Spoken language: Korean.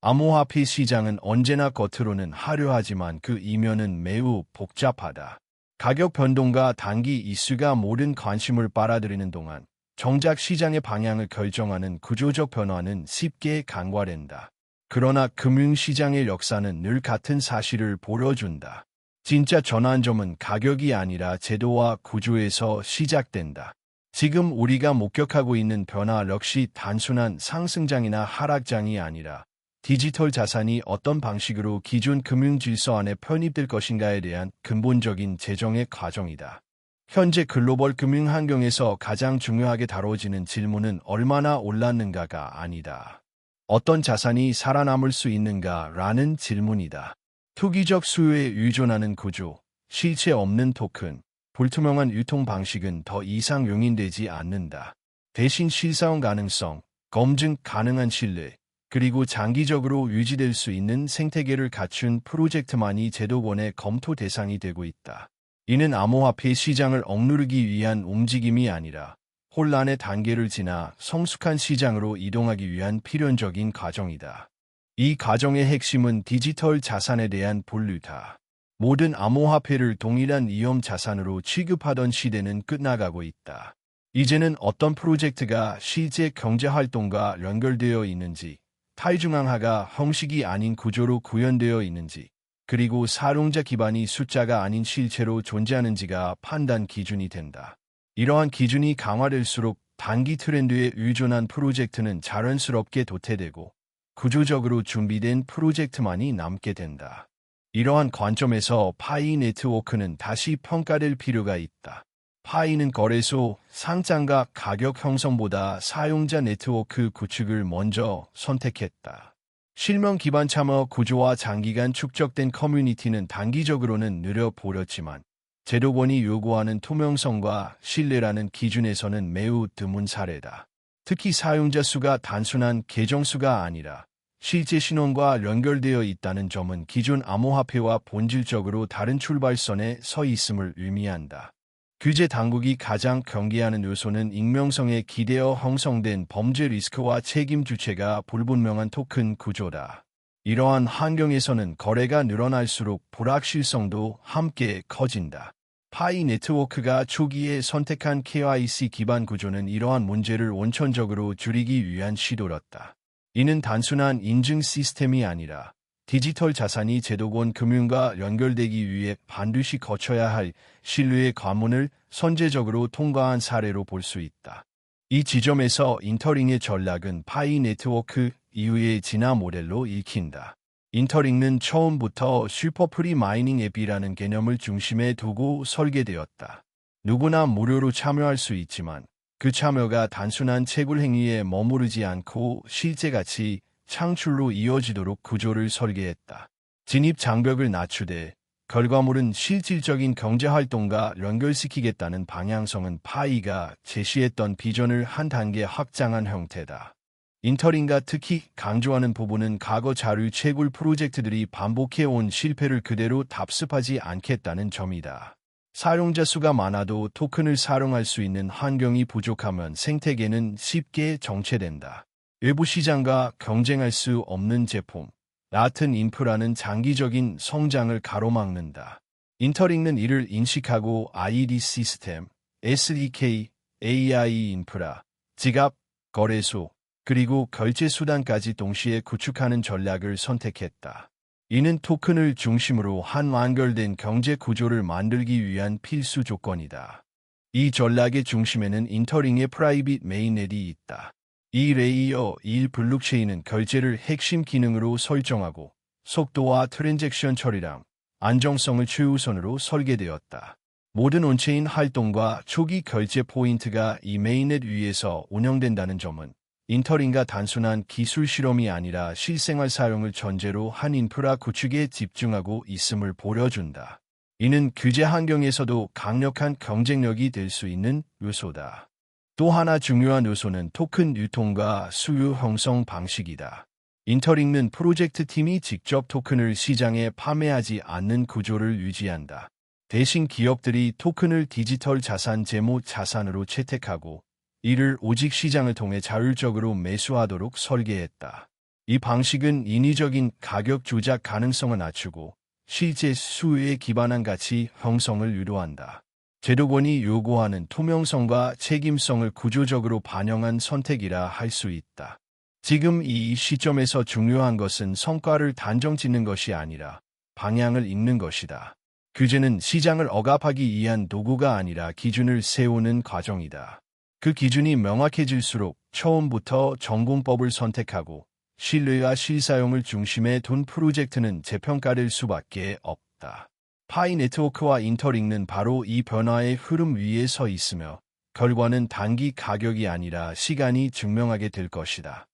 암호화폐 시장은 언제나 겉으로는 화려하지만 그 이면은 매우 복잡하다. 가격 변동과 단기 이슈가 모든 관심을 빨아들이는 동안 정작 시장의 방향을 결정하는 구조적 변화는 쉽게 간과된다. 그러나 금융시장의 역사는 늘 같은 사실을 보여준다. 진짜 전환점은 가격이 아니라 제도와 구조에서 시작된다. 지금 우리가 목격하고 있는 변화 역시 단순한 상승장이나 하락장이 아니라 디지털 자산이 어떤 방식으로 기존 금융 질서 안에 편입될 것인가에 대한 근본적인 재정의 과정이다. 현재 글로벌 금융 환경에서 가장 중요하게 다뤄지는 질문은 얼마나 올랐는가가 아니다. 어떤 자산이 살아남을 수 있는가라는 질문이다. 투기적 수요에 의존하는 구조, 실체 없는 토큰, 불투명한 유통 방식은 더 이상 용인되지 않는다. 대신 실사용 가능성, 검증 가능한 신뢰, 그리고 장기적으로 유지될 수 있는 생태계를 갖춘 프로젝트만이 제도권의 검토 대상이 되고 있다. 이는 암호화폐 시장을 억누르기 위한 움직임이 아니라 혼란의 단계를 지나 성숙한 시장으로 이동하기 위한 필연적인 과정이다. 이 과정의 핵심은 디지털 자산에 대한 분류다. 모든 암호화폐를 동일한 위험 자산으로 취급하던 시대는 끝나가고 있다. 이제는 어떤 프로젝트가 실제 경제활동과 연결되어 있는지, 탈중앙화가 형식이 아닌 구조로 구현되어 있는지, 그리고 사용자 기반이 숫자가 아닌 실체로 존재하는지가 판단 기준이 된다. 이러한 기준이 강화될수록 단기 트렌드에 의존한 프로젝트는 자연스럽게 도태되고 구조적으로 준비된 프로젝트만이 남게 된다. 이러한 관점에서 파이 네트워크는 다시 평가될 필요가 있다. 파이는 거래소, 상장과 가격 형성보다 사용자 네트워크 구축을 먼저 선택했다. 실명 기반 참여 구조와 장기간 축적된 커뮤니티는 단기적으로는 느려보였지만 제도권이 요구하는 투명성과 신뢰라는 기준에서는 매우 드문 사례다. 특히 사용자 수가 단순한 계정 수가 아니라 실제 신원과 연결되어 있다는 점은 기존 암호화폐와 본질적으로 다른 출발선에 서 있음을 의미한다. 규제 당국이 가장 경계하는 요소는 익명성에 기대어 형성된 범죄 리스크와 책임 주체가 불분명한 토큰 구조다. 이러한 환경에서는 거래가 늘어날수록 불확실성도 함께 커진다. 파이 네트워크가 초기에 선택한 KYC 기반 구조는 이러한 문제를 원천적으로 줄이기 위한 시도였다. 이는 단순한 인증 시스템이 아니라 디지털 자산이 제도권 금융과 연결되기 위해 반드시 거쳐야 할 신뢰의 관문을 선제적으로 통과한 사례로 볼 수 있다. 이 지점에서 인터링의 전략은 파이 네트워크 이후의 진화 모델로 읽힌다. 인터링은 처음부터 슈퍼프리 마이닝 앱이라는 개념을 중심에 두고 설계되었다. 누구나 무료로 참여할 수 있지만 그 참여가 단순한 채굴 행위에 머무르지 않고 실제 가치 창출로 이어지도록 구조를 설계했다. 진입 장벽을 낮추되 결과물은 실질적인 경제활동과 연결시키겠다는 방향성은 파이가 제시했던 비전을 한 단계 확장한 형태다. 인터링가 특히 강조하는 부분은 과거 자료 채굴 프로젝트들이 반복해온 실패를 그대로 답습하지 않겠다는 점이다. 사용자 수가 많아도 토큰을 사용할 수 있는 환경이 부족하면 생태계는 쉽게 정체된다. 외부 시장과 경쟁할 수 없는 제품, 같은 인프라는 장기적인 성장을 가로막는다. 인터링은 이를 인식하고 ID 시스템, SDK, AI 인프라, 지갑, 거래소, 그리고 결제 수단까지 동시에 구축하는 전략을 선택했다. 이는 토큰을 중심으로 한 완결된 경제 구조를 만들기 위한 필수 조건이다. 이 전략의 중심에는 인터링의 프라이빗 메인넷이 있다. 이 레이어 1 블록체인은 결제를 핵심 기능으로 설정하고 속도와 트랜잭션 처리량, 안정성을 최우선으로 설계되었다. 모든 온체인 활동과 초기 결제 포인트가 이 메인넷 위에서 운영된다는 점은 인터링가 단순한 기술 실험이 아니라 실생활 사용을 전제로 한 인프라 구축에 집중하고 있음을 보여준다. 이는 규제 환경에서도 강력한 경쟁력이 될 수 있는 요소다. 또 하나 중요한 요소는 토큰 유통과 수요 형성 방식이다. 인터링은 프로젝트 팀이 직접 토큰을 시장에 판매하지 않는 구조를 유지한다. 대신 기업들이 토큰을 디지털 자산 재무 자산으로 채택하고 이를 오직 시장을 통해 자율적으로 매수하도록 설계했다. 이 방식은 인위적인 가격 조작 가능성을 낮추고 실제 수요에 기반한 가치 형성을 유도한다. 제도권이 요구하는 투명성과 책임성을 구조적으로 반영한 선택이라 할 수 있다. 지금 이 시점에서 중요한 것은 성과를 단정 짓는 것이 아니라 방향을 읽는 것이다. 규제는 시장을 억압하기 위한 도구가 아니라 기준을 세우는 과정이다. 그 기준이 명확해질수록 처음부터 전공법을 선택하고 신뢰와 실사용을 중심에 둔 프로젝트는 재평가될 수밖에 없다. 파이 네트워크와 인터링은 바로 이 변화의 흐름 위에 서 있으며 결과는 단기 가격이 아니라 시간이 증명하게 될 것이다.